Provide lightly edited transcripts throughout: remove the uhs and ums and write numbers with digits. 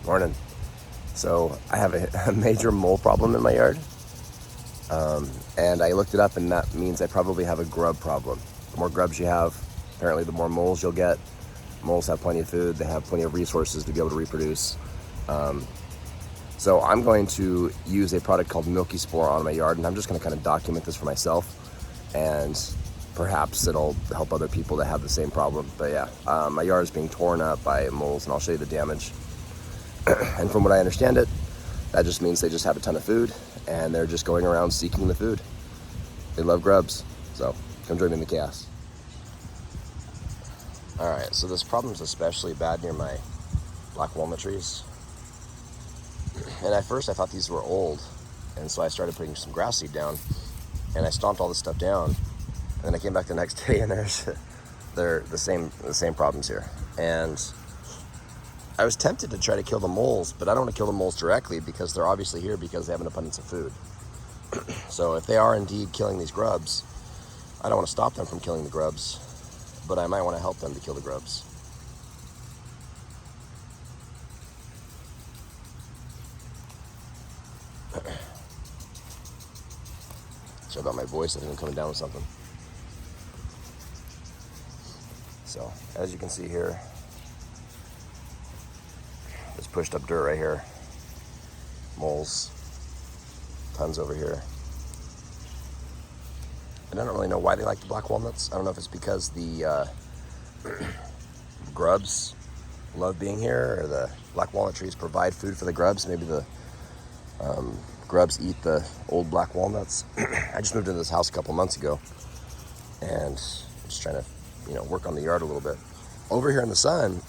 Morning. So I have a major mole problem in my yard. And I looked it up, and that means I probably have a grub problem. The more grubs you have, apparently the more moles you'll get. Moles have plenty of food, they have plenty of resources to be able to reproduce. So I'm going to use a product called Milky Spore on my yard, and I'm just gonna kind of document this for myself, and perhaps it'll help other people that have the same problem. But yeah, my yard is being torn up by moles, and I'll show you the damage. And from what I understand it, that just means they just have a ton of food, and they're just going around seeking the food. They love grubs, so come join me in the chaos. All right, so this problem's especially bad near my black walnut trees. And at first I thought these were old, and so I started putting some grass seed down, and I stomped all this stuff down. And then I came back the next day, and they're the same problems here. And I was tempted to try to kill the moles, but I don't want to kill the moles directly because they're obviously here because they have an abundance of food. So if they are indeed killing these grubs, I don't want to stop them from killing the grubs, but I might want to help them to kill the grubs. Sorry about my voice, I think I'm coming down with something. So, as you can see here, this pushed up dirt right here. Moles, tons over here. And I don't really know why they like the black walnuts. I don't know if it's because the grubs love being here, or the black walnut trees provide food for the grubs. Maybe the grubs eat the old black walnuts. I just moved into this house a couple months ago, and I'm just trying to, work on the yard a little bit. Over here in the sun,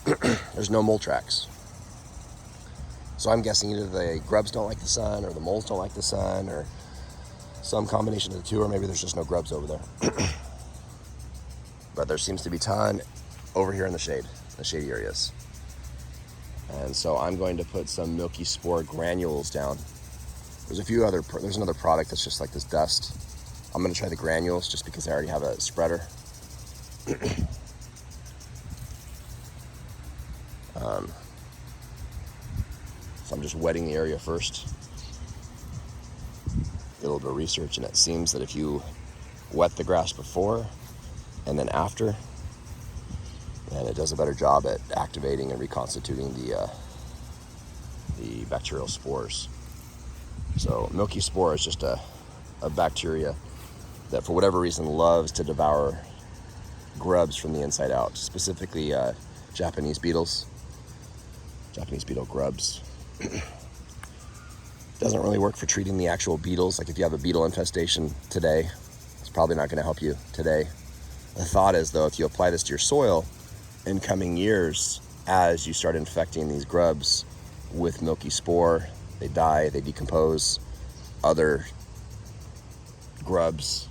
there's no mole tracks. So I'm guessing either the grubs don't like the sun, or the moles don't like the sun, or some combination of the two, or maybe there's just no grubs over there. But there seems to be a ton over here in the shade, the shady areas. And so I'm going to put some Milky Spore granules down. There's another product that's just like this dust. I'm gonna try the granules just because I already have a spreader. So I'm just wetting the area first. Did a little bit of research, and it seems that if you wet the grass before and then after, then it does a better job at activating and reconstituting the bacterial spores. So Milky Spore is just a bacteria that for whatever reason loves to devour grubs from the inside out, specifically Japanese beetles, Japanese beetle grubs. Doesn't really work for treating the actual beetles. Like if you have a beetle infestation today, it's probably not going to help you today. The thought is, though, if you apply this to your soil in coming years, as you start infecting these grubs with Milky Spore, they die, they decompose. Other grubs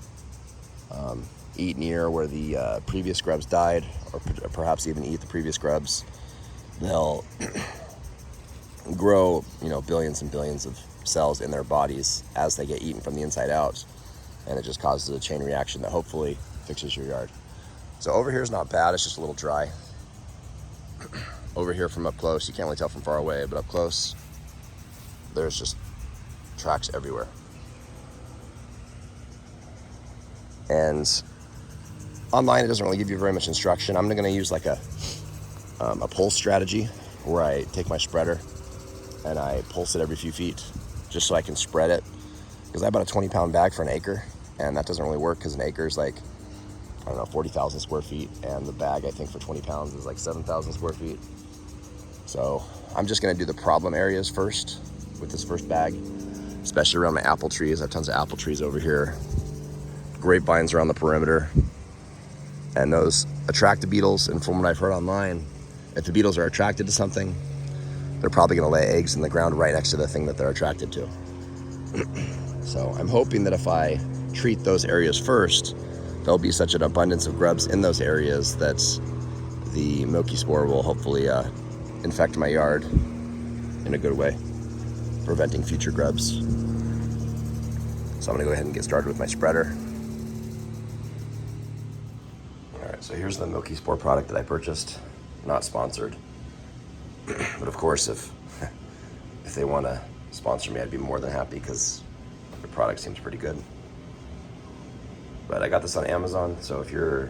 eat near where the previous grubs died, or perhaps even eat the previous grubs. They'll grow, billions and billions of cells in their bodies as they get eaten from the inside out, and it just causes a chain reaction that hopefully fixes your yard. So over here is not bad, it's just a little dry. Over here from up close, you can't really tell from far away, but up close, there's just tracks everywhere. And online, it doesn't really give you very much instruction. I'm gonna use like a pulse strategy, where I take my spreader and I pulse it every few feet just so I can spread it, because I bought a 20-pound bag for an acre, and that doesn't really work because an acre is like, 40,000 square feet, and the bag, I think, for 20 pounds is like 7,000 square feet. So I'm just gonna do the problem areas first with this first bag, especially around my apple trees. I have tons of apple trees over here, grapevines around the perimeter, and those attract the beetles. And from what I've heard online, if the beetles are attracted to something, they're probably gonna lay eggs in the ground right next to the thing that they're attracted to. So I'm hoping that if I treat those areas first, there'll be such an abundance of grubs in those areas that the Milky Spore will hopefully infect my yard in a good way, preventing future grubs. So I'm gonna go ahead and get started with my spreader. All right, so here's the Milky Spore product that I purchased, not sponsored. But of course, if they want to sponsor me, I'd be more than happy because the product seems pretty good. But I got this on Amazon, so if you're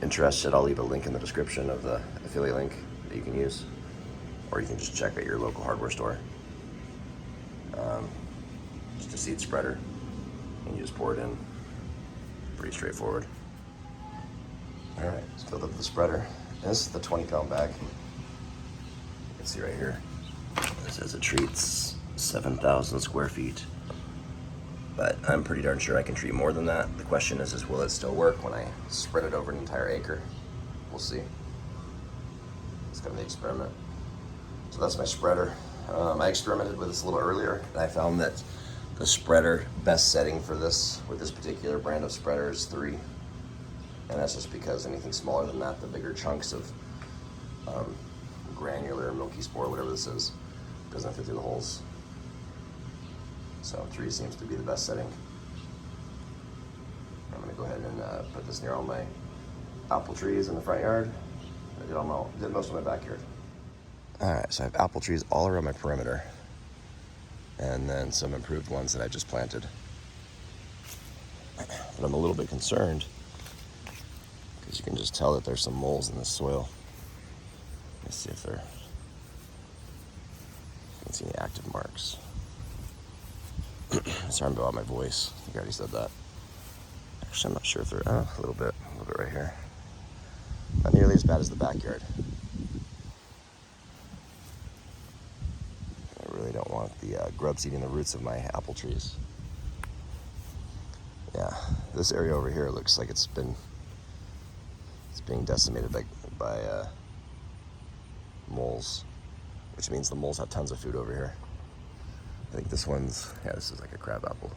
interested, I'll leave a link in the description of the affiliate link that you can use, or you can just check at your local hardware store. Just a seed spreader, and you just pour it in. Pretty straightforward. All right, let's fill up the spreader. And this is the 20-pound bag. You can see right here. It says it treats 7,000 square feet. But I'm pretty darn sure I can treat more than that. The question is will it still work when I spread it over an entire acre? We'll see. It's kind of the experiment. So that's my spreader. I experimented with this a little earlier, and I found that the spreader best setting for this, with this particular brand of spreader, is 3. And that's just because anything smaller than that, the bigger chunks of granular Milky Spore, whatever this is, doesn't fit through the holes. So 3 seems to be the best setting. I'm gonna go ahead and put this near all my apple trees in the front yard. I did most of my backyard. All right, so I have apple trees all around my perimeter, and then some improved ones that I just planted. But I'm a little bit concerned because you can just tell that there's some moles in this soil. Let's see if you can see any active marks. Sorry about my voice. I think I already said that. Actually, I'm not sure if they're a little bit right here. Not nearly as bad as the backyard. I really don't want the grubs eating the roots of my apple trees. Yeah, this area over here looks like it's being decimated by moles, which means the moles have tons of food over here. I think this is like a crab apple.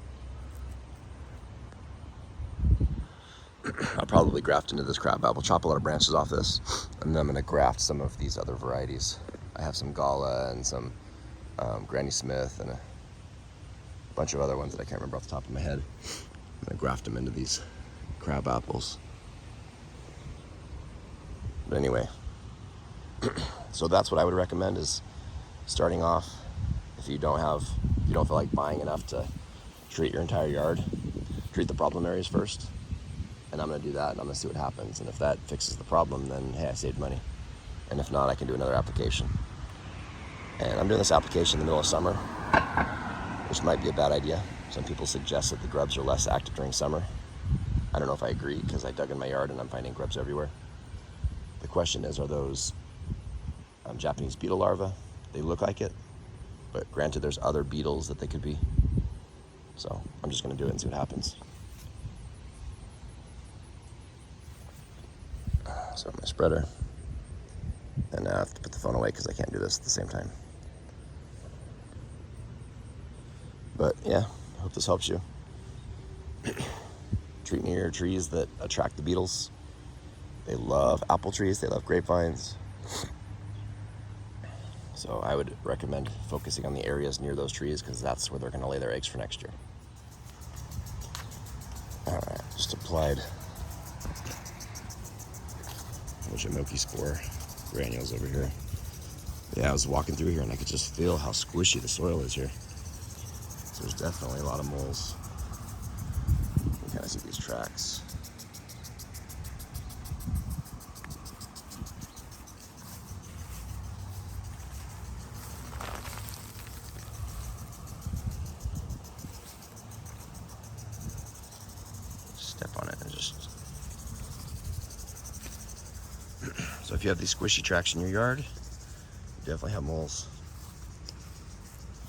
I'll probably graft into this crab apple, chop a lot of branches off this, and then I'm gonna graft some of these other varieties. I have some Gala and some Granny Smith and a bunch of other ones that I can't remember off the top of my head. I'm gonna graft them into these crab apples. But anyway, so that's what I would recommend, is starting off, if you don't feel like buying enough to treat your entire yard, treat the problem areas first. And I'm gonna do that, and I'm gonna see what happens. And if that fixes the problem, then hey, I saved money. And if not, I can do another application. And I'm doing this application in the middle of summer, which might be a bad idea. Some people suggest that the grubs are less active during summer. I don't know if I agree, because I dug in my yard and I'm finding grubs everywhere. The question is, are those Japanese beetle larvae? They look like it, but granted, there's other beetles that they could be. So I'm just gonna do it and see what happens. So my spreader, and now I have to put the phone away because I can't do this at the same time. But yeah, I hope this helps you. Treat near your trees that attract the beetles. They love apple trees, they love grapevines. So I would recommend focusing on the areas near those trees, because that's where they're gonna lay their eggs for next year. All right, just applied a bunch of Milky Spore granules over here. Yeah, I was walking through here and I could just feel how squishy the soil is here. So there's definitely a lot of moles. You can kind of see these tracks. Step on it and just... So if you have these squishy tracks in your yard, you definitely have moles.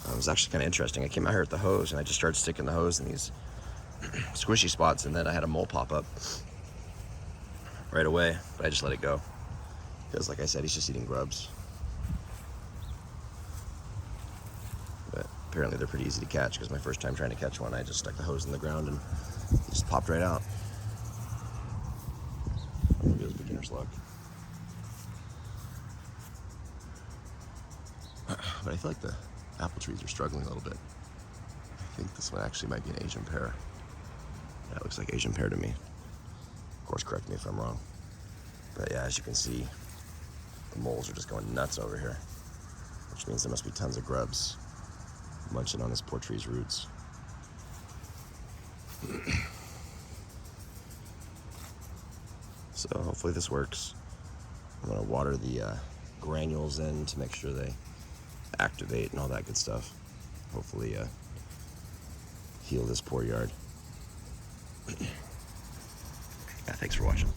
It was actually kind of interesting. I came out here with the hose and I just started sticking the hose in these squishy spots, and then I had a mole pop up right away, but I just let it go. Because like I said, he's just eating grubs. But apparently they're pretty easy to catch, because my first time trying to catch one, I just stuck the hose in the ground and he just popped right out. Maybe it was beginner's luck. But I feel like the apple trees are struggling a little bit. I think this one actually might be an Asian pear. That looks like Asian pear to me. Of course, correct me if I'm wrong. But yeah, as you can see, the moles are just going nuts over here, which means there must be tons of grubs munching on this poor tree's roots. So hopefully this works. I'm gonna water the granules in to make sure they activate and all that good stuff. Hopefully heal this poor yard. Yeah, thanks for watching.